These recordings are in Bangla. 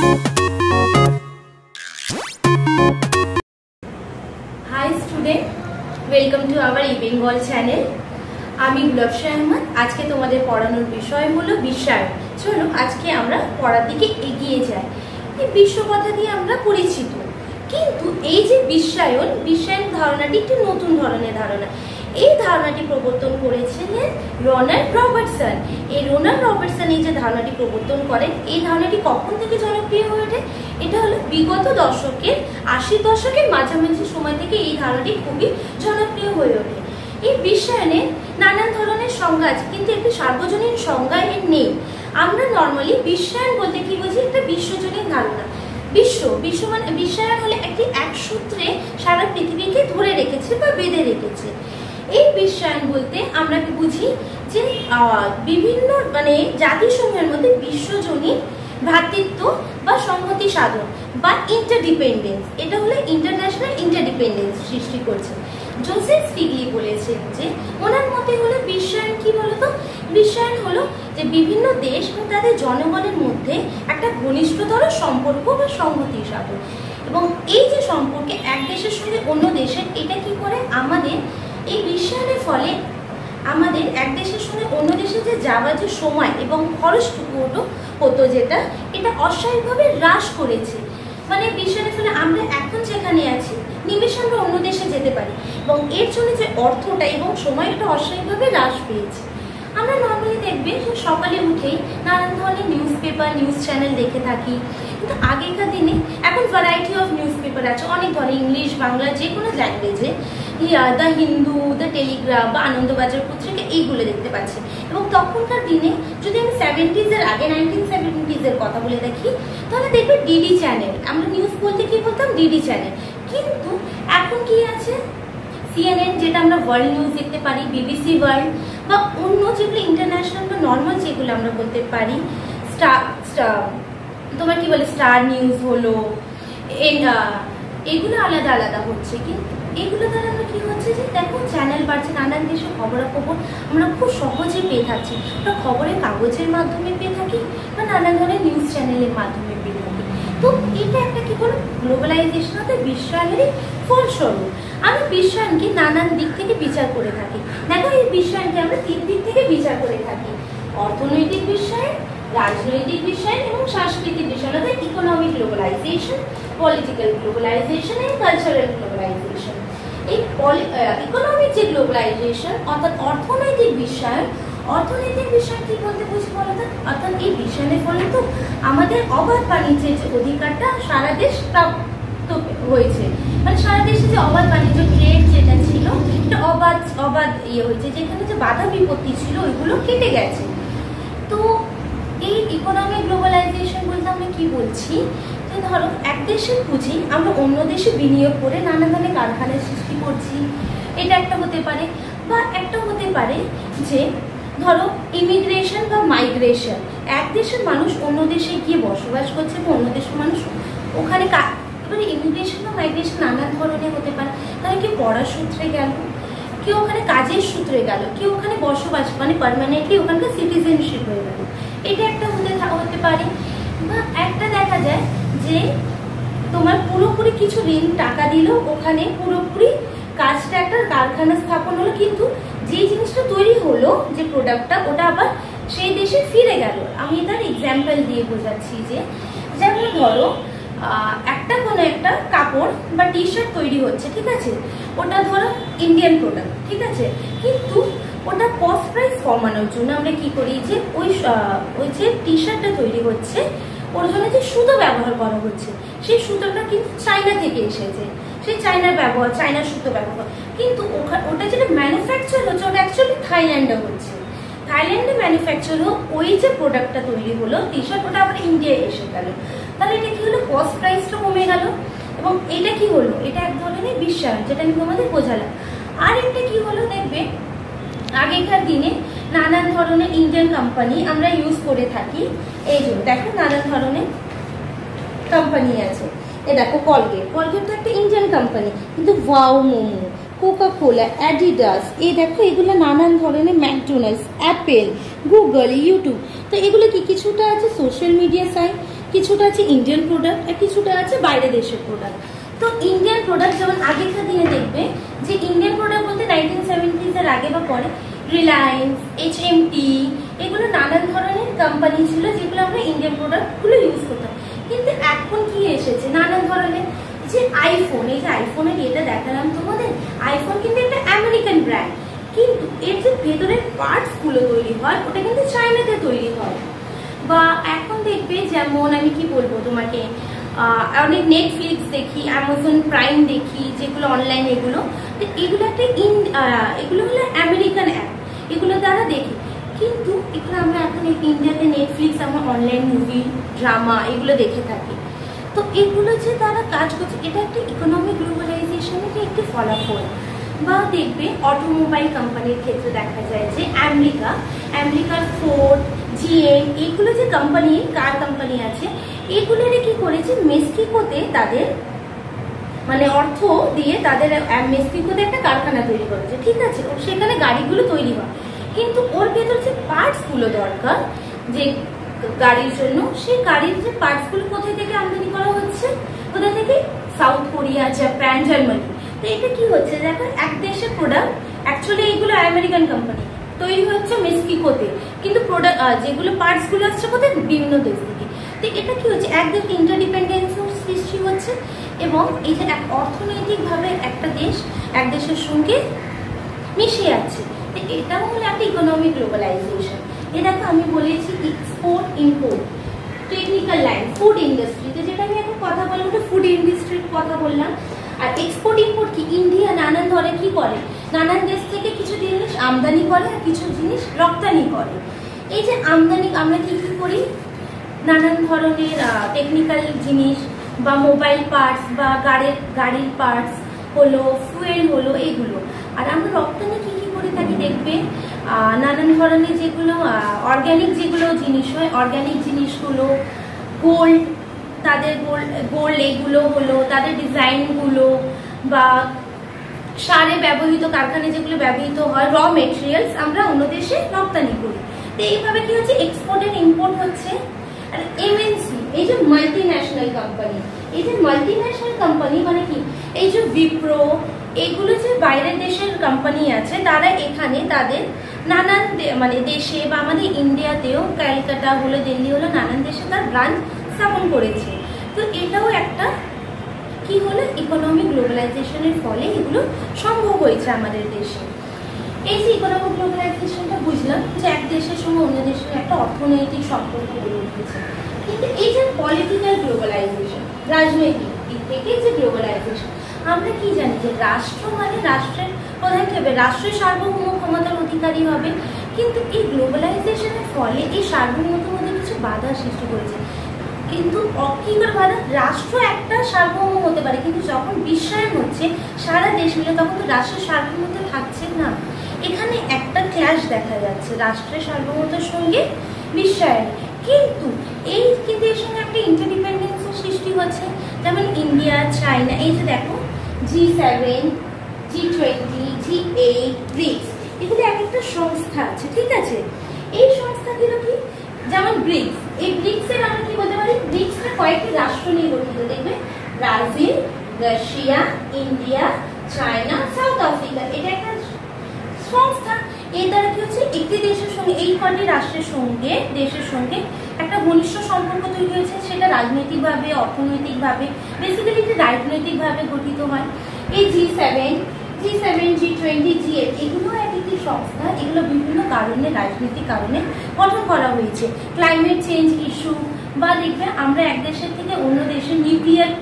Hi student, welcome to our eBengal channel. আমি গুলবশা আহমদ। আজকে তোমাদের পড়ানোর বিষয় হলো বিশ্বায়ন। চলো আজকে আমরা পড়ার দিকে এগিয়ে যাই। এই বিশ্ব কথা দিয়ে আমরা পরিচিত, কিন্তু এই যে বিশ্বায়ন ধারণাটি একটি নতুন ধরনের ধারণা। এই ধারণাটি প্রবর্তন করেছিলেন রোনাল্ড রবার্টসন। এই রোনাল্ড রবার্টসন এই যে ধারণাটি প্রবর্তন করেন, এই ধারণাটি কখন থেকে জনপ্রিয় হয়ে ওঠে? এটা হলো বিগত দশকের 80 দশকের মাঝামাঝি সময় থেকে এই ধারণাটি খুবই জনপ্রিয় হয়ে ওঠে। এই বিশ্বায়নের নানান ধরনের সংজ্ঞা আছে, কিন্তু একটি সার্বজনীন সংজ্ঞা এর নেই। আমরা নর্মালি বিশ্বায়ন বলতে কি বুঝি? একটা বিশ্বজনীন ধারণা। বিশ্ব মানে বিশ্বায়ন হলে একটি এক সূত্রে সারা পৃথিবীকে ধরে রেখেছে বা বেঁধে রেখেছে। এই বিশ্বায়ন বলতে আমরা কি বুঝি? যে বিভিন্ন মানে জাতিসমূহের মধ্যে বিশ্বজনীন ভ্রাতৃত্ব বা সংহতি সাধন বা ইন্টারডিপেন্ডেন্স, এটা হলো ইন্টারন্যাশনাল ইন্টারডিপেন্ডেন্স সৃষ্টি করছে। জোসেফ স্টিগলি বলেছেন যে ওনার মতে হলো বিশ্বায়ন কি বলতো? বিশ্বায়ন হলো যে বিভিন্ন দেশ ও তাদের জনগণের মধ্যে একটা ঘনিষ্ঠতর সম্পর্ক বা সংহতি সাধন, এবং এই যে সম্পর্কে এক দেশের সঙ্গে অন্য দেশের, এটা কি করে আমাদের এই বিশ্বায়নের ফলে আমাদের এক দেশের সঙ্গে অন্য দেশে যে যাওয়ার যে সময় এবং খরচটুকু হতো যেটা, এটা অস্বাভাবিকভাবে হ্রাস করেছে। মানে বিশ্বায়নের ফলে আমরা এখন যেখানে আছি নিমেষে আমরা অন্য দেশে যেতে পারি, এবং এর জন্য যে অর্থটা এবং সময়টা অস্বাভাবিকভাবে হ্রাস পেয়েছে। আমরা নর্মালি দেখবে যে সকালে উঠেই নানান ধরনের নিউজ চ্যানেল দেখে থাকি, কিন্তু আগেকার দিনে এখন ভ্যারাইটি অফ নিউজ পেপার আছে অনেক ধরনের, ইংলিশ বাংলা যে কোনো ল্যাঙ্গুয়েজে। দ্য হিন্দু, দ্য টেলিগ্রাফ বা আনন্দবাজার পত্রিকা এইগুলো দেখতে পাচ্ছি। এবং তখনকার দিনে যদি আমি 70s আগে 1970s কথা বলে দেখি, তাহলে দেখবে ডিডি চ্যানেল। আমরা নিউজ বলতে কি বলতাম? DD channel. কিন্তু এখন কি আছে? CNN, যেটা আমরা ওয়ার্ল্ড নিউজ দেখতে পারি, BBC ওয়ার্ল্ড, বা অন্য যেগুলো ইন্টারন্যাশনাল বা নর্মাল যেগুলো আমরা বলতে পারি, তোমার কি বলে স্টার নিউজ হলো, এগুলো আলাদা আলাদা হচ্ছে। কিন্তু এগুলো দ্বারা আমরা কি হচ্ছে যে দেখো চ্যানেল বাড়ছে, নানান দেশের খবরাখবর আমরা খুব সহজে পেয়ে থাকছি। আমরা খবরের কাগজের মাধ্যমে পেয়ে থাকি বা নানান ধরনের নিউজ চ্যানেলের মাধ্যমে পেয়ে থাকি। তো এটা একটা কি বলো গ্লোবালাইজেশন অর্থাৎ বিশ্বায়নেরই ফলস্বরূপ। আমরা বিশ্বায়নকে নানান দিক থেকে বিচার করে থাকি। দেখো এই বিশ্বায়নকে আমরা 3 দিক থেকে বিচার করে থাকি: অর্থনৈতিক বিশ্বায়ন, রাজনৈতিক বিশ্বায়ন এবং সাংস্কৃতিক বিশ্বায়ন, অর্থাৎ ইকোনমিক গ্লোবালাইজেশন, পলিটিক্যাল গ্লোবালাইজেশন এবং কালচারাল গ্লোবালাইজেশন। এই ইকোনমিক যে গ্লোবালাইজেশন অর্থাৎ অর্থনৈতিক বিশ্বায়ন কি বলতে বুঝি বলতো? অর্থাৎ এই বিশ্বায়নের ফলে তো আমাদের অবাধ বাণিজ্যের যে অধিকারটা সারা দেশ প্রাপ্ত হয়েছে। মানে সারা দেশে যে অবাধ বাণিজ্য ট্রেড যেটা ছিল, এটা অবাধ হয়েছে, যেখানে যে বাধা বিপত্তি ছিল ওইগুলো কেটে গেছে। তো এই ইকোনমিক গ্লোবালাইজেশন বলতে আমরা কি বলছি? যে ধরো এক দেশের পুঁজি আমরা অন্য দেশে বিনিয়োগ করে নানা ধরনের কারখানার সৃষ্টি করছি, এটা একটা হতে পারে। বা একটা হতে পারে যে ধরো ইমিগ্রেশন বা মাইগ্রেশন, এক দেশের মানুষ অন্য দেশে গিয়ে বসবাস করছে এবং অন্য দেশের মানুষ ওখানে এবারে ইমিগ্রেশন বা মাইগ্রেশন নানান ধরনের হতে পারে। তাহলে কেউ পড়ার সূত্রে গেল, কেউ ওখানে কাজের সূত্রে গেল, কেউ ওখানে বসবাস মানে পার্মানেন্টলি ওখানকার সিটিজেনশিপ হয়ে গেল, এটা একটা হতে পারে। বা একটা দেখা যায় যে তোমার পুরোপুরি কিছু ঋণ টাকা দিল, ওখানে পুরোপুরি কাজটা একটা কারখানা স্থাপন হলো, কিন্তু যে জিনিসটা তৈরি হলো যে প্রোডাক্টটা ওটা আবার সেই দেশে ফিরে গেল। আমি তার এক্সাম্পল দিয়ে বোঝাচ্ছি যে যেমন ধরো কোনো একটা কাপড় বা টি শার্ট তৈরি হচ্ছে, ঠিক আছে, ওটা ধরো ইন্ডিয়ান প্রোডাক্ট, ঠিক আছে, কিন্তু ওটা কস্ট প্রাইস কমানোর জন্য আমরা কি করি যে ওই যে টি শার্টটা তৈরি হচ্ছে ওর জন্য যে সুতো ব্যবহার করা হচ্ছে, সেই সুতোটা কিন্তু চায়না থেকে এসেছে, সেই চায়নার সুতো ব্যবহার, কিন্তু ওটা যেটা ম্যানুফ্যাকচার হচ্ছে ওটা অ্যাকচুয়ালি থাইল্যান্ডে হচ্ছে। থাইল্যান্ডে ম্যানুফ্যাকচার হোক ওই যে প্রোডাক্টটা তৈরি হলো টি শার্ট, ওটা আবার ইন্ডিয়ায় এসে গেল। তাহলে এটা কি হলো? কস্ট প্রাইসটা কমে গেল। এবং এটা কি হলো? এটা এক ধরনের বিশ্বায়ন, যেটা আমি তোমাদের বোঝালাম। আর একটা কি হলো দেখবে, আগেকার দিনে নানান ধরনের ইন্ডিয়ান কোম্পানি আমরা ইউজ করে থাকি। এই যে দেখো নানান ধরনের কোম্পানি আছে। এই দেখো কলগেট তো একটা ইন্ডিয়ান কোম্পানি, কিন্তু Wow Momo, Coca Cola, Adidas, এই দেখো এগুলো নানান ধরনের, ম্যাকডোনাল্ডস, অ্যাপেল, গুগল, ইউটিউব। তো এগুলো কি কিছুটা আছে সোশ্যাল মিডিয়া সাইট, কিছুটা আছে ইন্ডিয়ান প্রোডাক্ট আর কিছুটা আছে বাইরের দেশের প্রোডাক্ট। তো ইন্ডিয়ান প্রোডাক্ট যেমন আগেকার দিনে দেখবে যে ইন্ডিয়ান প্রোডাক্ট বলতে 1970s এর আগে বা পরে রিলায়েন্স, HMT এগুলো নানান ধরনের কোম্পানি ছিল যেগুলো আমরা ইন্ডিয়ান প্রোডাক্টগুলো ইউজ করতাম। কিন্তু এখন কি এসেছে নানান ধরনের, যে আইফোন, এই যে আইফোনের এটা দেখালাম তোমাদের, আইফোন কিন্তু একটা আমেরিকান ব্র্যান্ড, কিন্তু এর যে ভেতরের পার্টসগুলো তৈরি হয় ওটা কিন্তু চায়নাতে তৈরি হয়। বা এখন দেখবে যেমন আমি কি বলবো তোমাকে, অনেক নেটফ্লিক্স দেখি, অ্যামাজন প্রাইম দেখি, যেগুলো অনলাইন এগুলো, তো এগুলো একটা এগুলো হলো আমেরিকান অ্যাপ, এগুলো দ্বারা দেখি। কিন্তু এখানে আমরা এখন ইন্ডিয়াতে নেটফ্লিক্স, আমরা অনলাইন মুভি, ড্রামা এগুলো দেখে থাকি। তো এগুলো যে তারা কাজ করছে এটা একটা ইকোনমিক গ্লোবালাইজেশনের একটি ফলাফল। বা দেখবে অটোমোবাইল কোম্পানির ক্ষেত্রে দেখা যায় যে আমেরিকার ফোর্ড, GM এগুলো যে কোম্পানি, কার কোম্পানি আছে, এগুলোরে কি করেছে মেক্সিকোতে তাদের মানে অর্থ দিয়ে তাদের মেক্সিকোতে একটা কারখানা তৈরি করেছে, ঠিক আছে, সেখানে গাড়িগুলো তৈরি হয়। কিন্তু ওর ভেতর যে পার্টসগুলো দরকার যে গাড়ির জন্য, সেই গাড়ির যে পার্টসগুলো কোথায় থেকে আমদানি করা হচ্ছে, কোথায় থেকে, সাউথ কোরিয়া, জাপান, জার্মানি। তো এটা কি হচ্ছে দেখো, এক দেশের প্রোডাক্ট, অ্যাকচুয়ালি এইগুলো আমেরিকান কোম্পানি, তৈরি হচ্ছে মেক্সিকোতে, কিন্তু প্রোডাক্ট যেগুলো পার্টসগুলো আসছে কোথায়, বিভিন্ন দেশ থেকে। তো এটা কি হচ্ছে, একদিকে ইন্টারডিপেন্ডেন্সির সৃষ্টি হচ্ছে, এবং এই যে অর্থনৈতিকভাবে একটা দেশ এক দেশের সঙ্গে মিশে যাচ্ছে। তো এটাও হলো একটা ইকোনমিক গ্লোবালাইজেশন। এ দেখো আমি বলেছি export import, technical line, food ইন্ডাস্ট্রিতে, যেটা আমি এখন কথা বললাম ওটা ফুড ইন্ডাস্ট্রির কথা বললাম। আর এক্সপোর্ট ইম্পোর্ট কি, ইন্ডিয়া নানান ধরে কি করে, নানান দেশ থেকে কিছু জিনিস আমদানি করে আর কিছু জিনিস রপ্তানি করে। এই যে আমদানি আমরা কি কি করি, নানান ধরনের টেকনিক্যাল জিনিস বা মোবাইল পার্টস বা গাড়ির পার্টস হলো, ফুয়েল হলো, এইগুলো। আর আমরা রপ্তানি কি কি করে থাকি দেখবে, নানান ধরনের যেগুলো অর্গ্যানিক যেগুলো জিনিস হয়, অর্গ্যানিক জিনিসগুলো, গোল্ড, তাদের গোল্ড এগুলো হলো, তাদের ডিজাইনগুলো, বা সারে ব্যবহৃত কারখানায় যেগুলো ব্যবহৃত হয়, র মেটেরিয়ালস আমরা অন্য দেশে রপ্তানি করি। তো এইভাবে কি হচ্ছে, এক্সপোর্ট এন্ড ইম্পোর্ট হচ্ছে। আর এমএনসি, এই যে মাল্টি ন্যাশনাল কোম্পানি, এই যে মাল্টি ন্যাশনাল কোম্পানি মানে কি, এই যে বিপ্রো, এগুলো যে বাইরের দেশের কোম্পানি আছে, তারা এখানে তাদের নানান মানে দেশে বা আমাদের ইন্ডিয়াতেও, ক্যালকাটা হলো, দিল্লি হলো, নানান দেশে তার ব্রাঞ্চ স্থাপন করেছে। তো এটাও একটা কি হলো, ইকোনমিক গ্লোবালাইজেশনের ফলে এগুলো সম্ভব হয়েছে আমাদের দেশে। এই যে ইকোনমিক গ্লোবালাইজেশনটা বুঝলাম যে এক দেশের সঙ্গে অন্য দেশের একটা অর্থনৈতিক সম্পর্ক গড়ে উঠেছে। কিন্তু এই যে পলিটিক্যাল গ্লোবালাইজেশন, রাজনৈতিক দিক থেকে যে গ্লোবালাইজেশন, আমরা কি জানি যে রাষ্ট্র মানে রাষ্ট্রের প্রধান কি হবে, রাষ্ট্রের সার্বভৌম ক্ষমতার অধিকারী হবে। কিন্তু এই গ্লোবালাইজেশনের ফলে এই সার্বভৌমত্বের মধ্যে কিছু বাধা সৃষ্টি করেছে। কিন্তু অকিকর বাধা, রাষ্ট্র একটা সার্বভৌম হতে পারে, কিন্তু যখন বিশ্বায়ন হচ্ছে সারা দেশ মিলে, তখন তো রাষ্ট্রের সার্বভৌমত্ব থাকছে না। এখানে একটা ক্ল্যাশ দেখা যাচ্ছে রাষ্ট্রের সার্বভৌমত্বের সঙ্গে বিশ্বায়ন। কিন্তু এর সঙ্গে একটা ইন্টারডিপেন্ডেন্সের সৃষ্টি হচ্ছে, যেমন ইন্ডিয়া, চায়না, এই যে দেখো G7, G20, G8, ব্রিক্স, এগুলো এক একটা সংস্থা আছে, ঠিক আছে। এই সংস্থাগুলো কি, যেমন ব্রিক্স, এই ব্রিক্সের আমরা কি বলতে পারি, ব্রিক্সটা কয়েকটি রাষ্ট্র নিয়ে গঠিত, দেখবে Brazil, Russia, India, China, south Africa, এটা একটা সংস্থা। এই দ্বারা কি হচ্ছে, একটি দেশের সঙ্গে, এই কটি রাষ্ট্রের সঙ্গে দেশের সঙ্গে একটা ঘনিষ্ঠ সম্পর্ক তৈরি হয়েছে, সেটা রাজনৈতিকভাবে, অর্থনৈতিকভাবে, বেসিক্যালি রাজনৈতিকভাবে গঠিত হয়। এই G7, G20, G8 এগুলো এক একটি সংস্থা, এগুলো বিভিন্ন কারণে, রাজনৈতিক কারণে গঠন করা হয়েছে। ক্লাইমেট চেঞ্জ ইস্যু, বা দেখবে আমরা এক দেশের থেকে অন্য দেশের নিউক্লিয়ার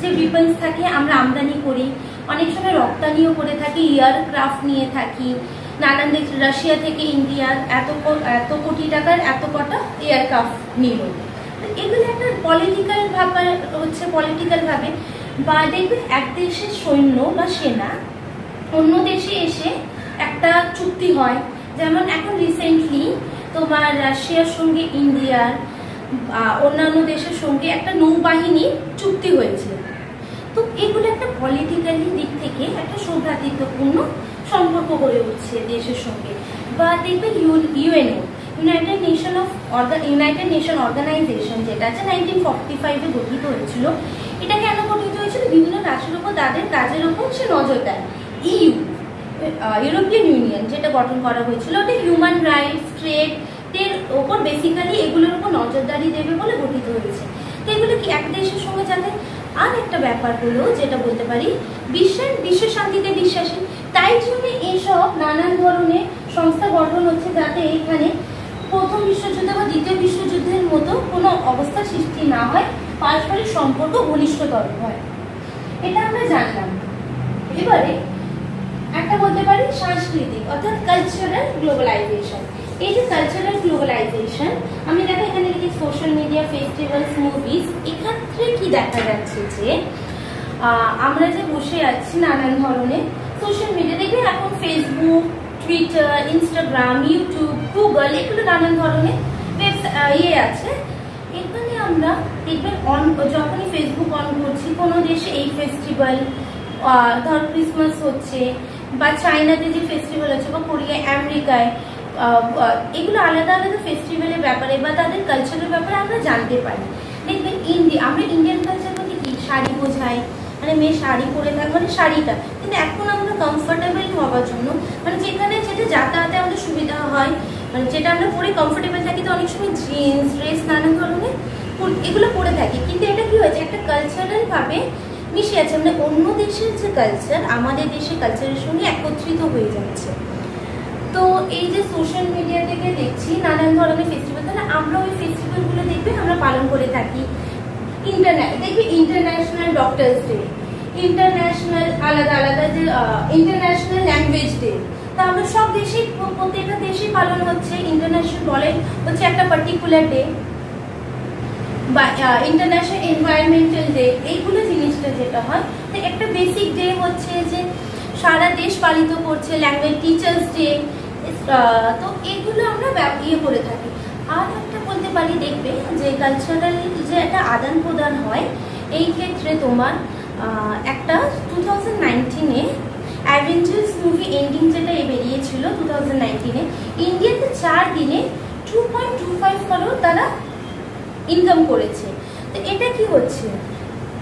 যে ওয়েপন্স থাকে আমরা আমদানি করি, অনেক সময় রপ্তানিও করে থাকি, এয়ারক্রাফট নিয়ে থাকি, নানান দেশ, রাশিয়া থেকে ইন্ডিয়ার এত কোটি টাকার এত কটা এয়ারক্রাফট নিল। এগুলো একটা পলিটিক্যাল ভাবে হচ্ছে, পলিটিক্যাল ভাবে। বা দেখবে এক দেশের সৈন্য বা সেনা অন্য দেশে এসে একটা চুক্তি হয়, যেমন এখন রিসেন্টলি তোমার রাশিয়ার সঙ্গে ইন্ডিয়ার অন্যান্য দেশের সঙ্গে একটা নৌবাহিনী চুক্তি হয়েছে। তো এগুলো একটা পলিটিক্যালি দিক থেকে একটা সৌভ্রাতৃত্বপূর্ণ সম্পর্ক গড়ে উঠছে দেশের সঙ্গে। বা দেখবে ইউনাইটেড নেশন অর্গানাইজেশন যেটা আছে 1945-এ গঠিত হয়েছিল। এটা কেন গঠিত হয়েছিল? বিভিন্ন রাষ্ট্রের উপর তাদের কাজের উপর সে নজর দেয়। ইউরোপিয়ান ইউনিয়ন যেটা গঠন করা হয়েছিল, ওটা হিউম্যান রাইটস, ট্রেড এর ওপর বেসিক্যালি এগুলোর উপর নজরদারি দেবে বলে গঠিত হয়েছে। তো এগুলো কি এক দেশের সঙ্গে যাতে, আর একটা ব্যাপার হলো যেটা বলতে পারি বিশ্ব শান্তিতে বিশ্বাসী, তাই জন্য এইসব নানান ধরনের সংস্থা গঠন হচ্ছে যাতে এখানে প্রথম বিশ্বযুদ্ধ বা দ্বিতীয় বিশ্বযুদ্ধের মতো কোনো অবস্থা সৃষ্টি না হয়, পারস্পরিক সম্পর্ক ঘনিষ্ঠতর হয়। এটা আমরা জানলাম। এবারে একটা বলতে পারি সাংস্কৃতিক অর্থাৎ কালচারাল গ্লোবালাইজেশন। এই যে কালচারাল গ্লোবালাইজেশন, আমি দেখো এখানে লিখি সোশ্যাল মিডিয়া, ফেস্টিভ্যালস, মুভিজ। এক্ষেত্রে কি দেখা যাচ্ছে যে আমরা যে বসে আছি নানান ধরনের সোশ্যাল মিডিয়া, দেখবে এখন Facebook, Twitter, Instagram, YouTube, Google, এগুলো নানান ধরনের আছে। এখানে আমরা দেখবেন যখনই ফেসবুক অন করছি, কোনো দেশে এই ফেস্টিভ্যাল, ধর ক্রিসমাস হচ্ছে, বা চায়নাতে যে ফেস্টিভ্যাল হচ্ছে, বা কোরিয়া, আমেরিকায়, এগুলো আলাদা আলাদা ফেস্টিভ্যালের ব্যাপারে বা তাদের কালচারের ব্যাপারে আমরা জানতে পারি। দেখবেন আমরা ইন্ডিয়ান কালচার বলতে কি শাড়ি বোঝাই, মানে মেয়ে শাড়ি পরে থাকে, মানে শাড়িটা। কিন্তু এখন আমরা কমফোর্টেবল হওয়ার জন্য, মানে যেখানে যেটা যাতায়াতে আমাদের সুবিধা হয়, মানে যেটা আমরা পরে কমফোর্টেবল থাকি, তো অনেক সময় জিন্স, ড্রেস, নানান ধরনের এগুলো পরে থাকি। কিন্তু এটা কি হয়েছে, একটা কালচারাল ভাবে মিশে আছে, মানে অন্য দেশের যে কালচার আমাদের দেশের কালচারের সঙ্গে একত্রিত হয়ে যাচ্ছে। তো এই যে সোশ্যাল মিডিয়া থেকে দেখছি নানান ধরনের ফেস্টিভ্যাল, তাহলে আমরা ওই ফেস্টিভ্যালগুলো দেখবে আমরা পালন করে থাকি। দেখবি ইন্টারন্যাশনাল ডক্টরস ডে, ইন্টারন্যাশনাল আলাদা আলাদা যে ইন্টারন্যাশনাল ল্যাঙ্গুয়েজ ডে, তা আমরা সব দেশেই প্রত্যেকটা দেশেই পালন হচ্ছে। ইন্টারন্যাশনাল বলে হচ্ছে একটা পার্টিকুলার ডে, বা ইন্টারন্যাশনাল এনভায়রনমেন্টাল ডে, এইগুলো জিনিসটা যেটা হয়। তো একটা বেসিক ডে হচ্ছে যে সারা দেশ পালিত করছে, ল্যাঙ্গুয়েজ টিচার্স ডে, তো এগুলো আমরা করে থাকি। আর একটা বলতে পারি, দেখবে যে কালচারাল যে একটা আদান প্রদান হয়, এই ক্ষেত্রে তোমার একটা 2019-এ অ্যাভেঞ্জার্স মুভি এন্ডিং যেটা বেরিয়েছিল 2019-এ, ইন্ডিয়াতে 4 দিনে 2.25 করোড় তারা ইনকাম করেছে। তো এটা কি হচ্ছে,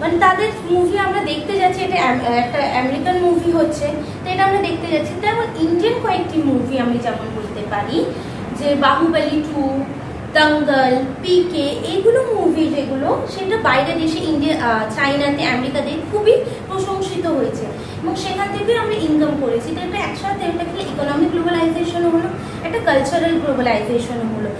মানে তাদের মুভি আমরা দেখতে যাচ্ছি, এটা একটা আমেরিকান মুভি হচ্ছে, তো এটা আমরা দেখতে যাচ্ছি। তেমন ইন্ডিয়ান কয়েকটি মুভি আমি যেমন বলতে পারি যে বাহুবলী 2, দঙ্গল, পিকে, এইগুলো মুভি যেগুলো সেটা বাইরে দেশে চায়নাতে, আমেরিকাতে খুবই প্রশংসিত হয়েছে এবং সেখান থেকে আমরা ইনকাম করেছি। তো এটা একসাথে একটা ইকোনমিক গ্লোবালাইজেশনও হলো, একটা কালচারাল গ্লোবালাইজেশনও হলো।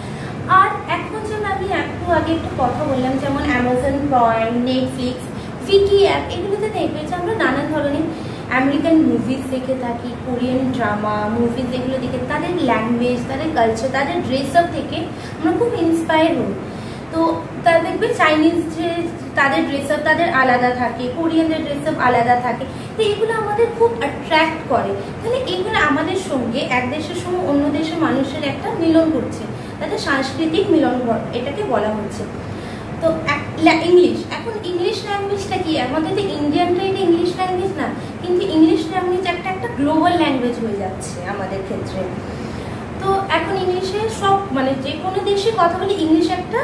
আর এখন যেমন আমি একটু আগে একটু কথা বললাম, যেমন Amazon prime, Netflix, Vicky app, এগুলোতে দেখবে যে আমরা নানান ধরনের আমেরিকান মুভিজ দেখে থাকি, কোরিয়ান ড্রামা মুভিজ, এগুলো দেখে তাদের ল্যাঙ্গুয়েজ, তাদের কালচার, তাদের ড্রেস আপ থেকে আমরা খুব ইন্সপায়ার হই। তো তারা দেখবে চাইনিজ যে তাদের ড্রেস আপ তাদের আলাদা থাকে, কোরিয়ানদের ড্রেস আপ আলাদা থাকে, তো এগুলো আমাদের খুব অ্যাট্রাক্ট করে। তাহলে এগুলো আমাদের সঙ্গে এক দেশের সঙ্গে অন্য দেশের মানুষের একটা মিলন করছে, তাদের সাংস্কৃতিক মিলন এটাকে বলা হচ্ছে। তো ইংলিশ, এখন ইংলিশ ল্যাঙ্গুয়েজটা কি, আমাদের তো ইন্ডিয়ানটা এটা ইংলিশ ল্যাঙ্গুয়েজ না, কিন্তু ইংলিশ ল্যাঙ্গুয়েজ একটা গ্লোবাল ল্যাঙ্গুয়েজ হয়ে যাচ্ছে আমাদের ক্ষেত্রে। তো এখন ইংলিশে সব, মানে যে কোনো দেশে কথা বলে ইংলিশ একটা,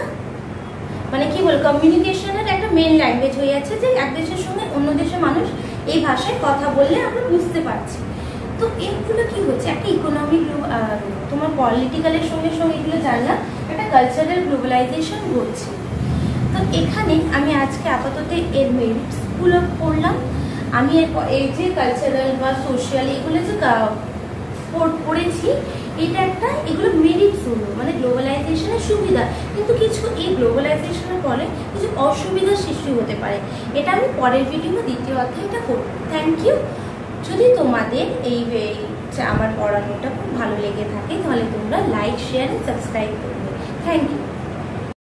মানে কি বল, কমিউনিকেশনের একটা মেন ল্যাঙ্গুয়েজ হয়ে যাচ্ছে, যে এক দেশের সঙ্গে অন্য দেশের মানুষ এই ভাষায় কথা বললে আমরা বুঝতে পারছি। তো এগুলো কি হচ্ছে, একটা ইকোনমিক, তোমার পলিটিক্যালের সঙ্গে সঙ্গে এগুলো জানলাম, একটা কালচারাল গ্লোবালাইজেশন ঘটছে। তো এখানে আমি আজকে আপাতত এর মেরিটসগুলো পড়লাম। আমি এই যে কালচারাল বা সোশ্যাল এগুলো যে পড়েছি, এটা একটা, এগুলো মেরিটস হলো, মানে গ্লোবালাইজেশনের সুবিধা, কিন্তু কিছু এই গ্লোবালাইজেশনের ফলে কিছু অসুবিধার সৃষ্টি হতে পারে। এটা আমি পরের ভিডিও দ্বিতীয় অধ্যায়টা করব। Thank you. যদি তোমাদের এই আমার পড়ানোটা খুব ভালো লেগে থাকে, তাহলে তোমরা লাইক, শেয়ার, সাবস্ক্রাইব করবে। Thank you.